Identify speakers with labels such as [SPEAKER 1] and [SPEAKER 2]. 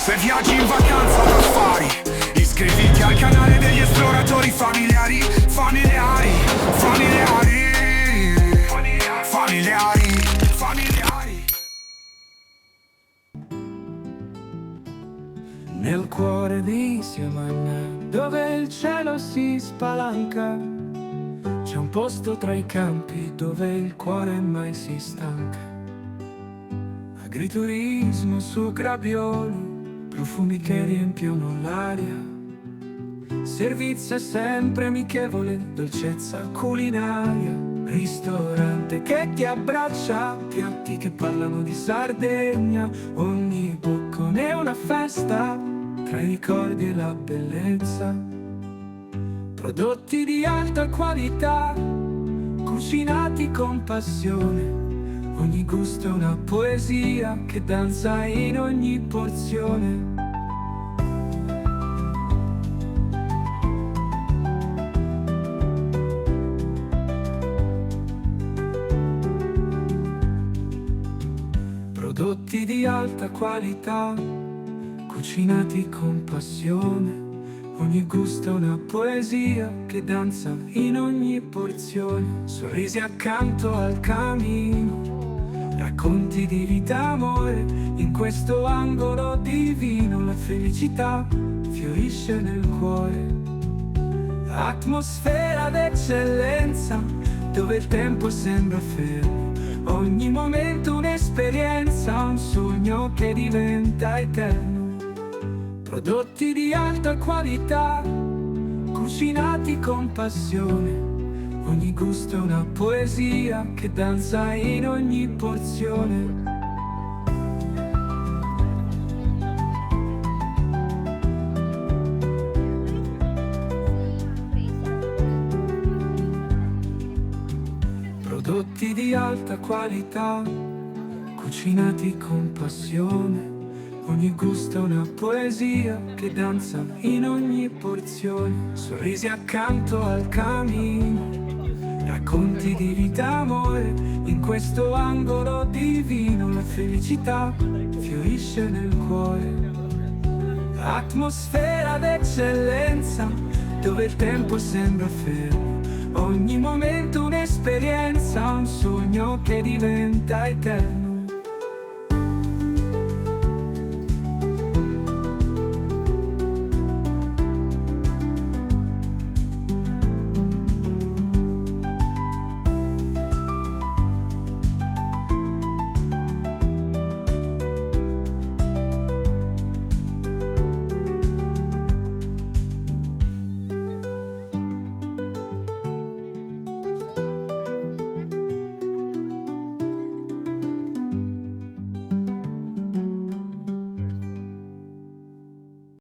[SPEAKER 1] Se viaggi in vacanza o affari, iscriviti al canale degli esploratori familiari. Familiari, familiari, familiari, familiari.
[SPEAKER 2] Nel cuore di Siamanna, dove il cielo si spalanca, c'è un posto tra i campi dove il cuore mai si stanca. Agriturismo su Grabbioli, profumi che riempiono l'aria, servizio sempre amichevole, dolcezza culinaria, ristorante che ti abbraccia, piatti che parlano di Sardegna, ogni boccone è una festa, tra i ricordi e la bellezza. Prodotti di alta qualità, cucinati con passione, ogni gusto è una poesia che danza in ogni porzione. Prodotti di alta qualità, cucinati con passione, ogni gusto è una poesia che danza in ogni porzione. Sorrisi accanto al camino, racconti di vita, amore, in questo angolo divino la felicità fiorisce nel cuore. Atmosfera d'eccellenza, dove il tempo sembra fermo, ogni momento un'esperienza, un sogno che diventa eterno. Prodotti di alta qualità, cucinati con passione, ogni gusto è una poesia che danza in ogni porzione. Prodotti di alta qualità, cucinati con passione, ogni gusto è una poesia che danza in ogni porzione. Sorrisi accanto al camino, racconti di vita, amore, in questo angolo divino la felicità fiorisce nel cuore. Atmosfera d'eccellenza, dove il tempo sembra fermo, ogni momento un'esperienza, un sogno che diventa eterno.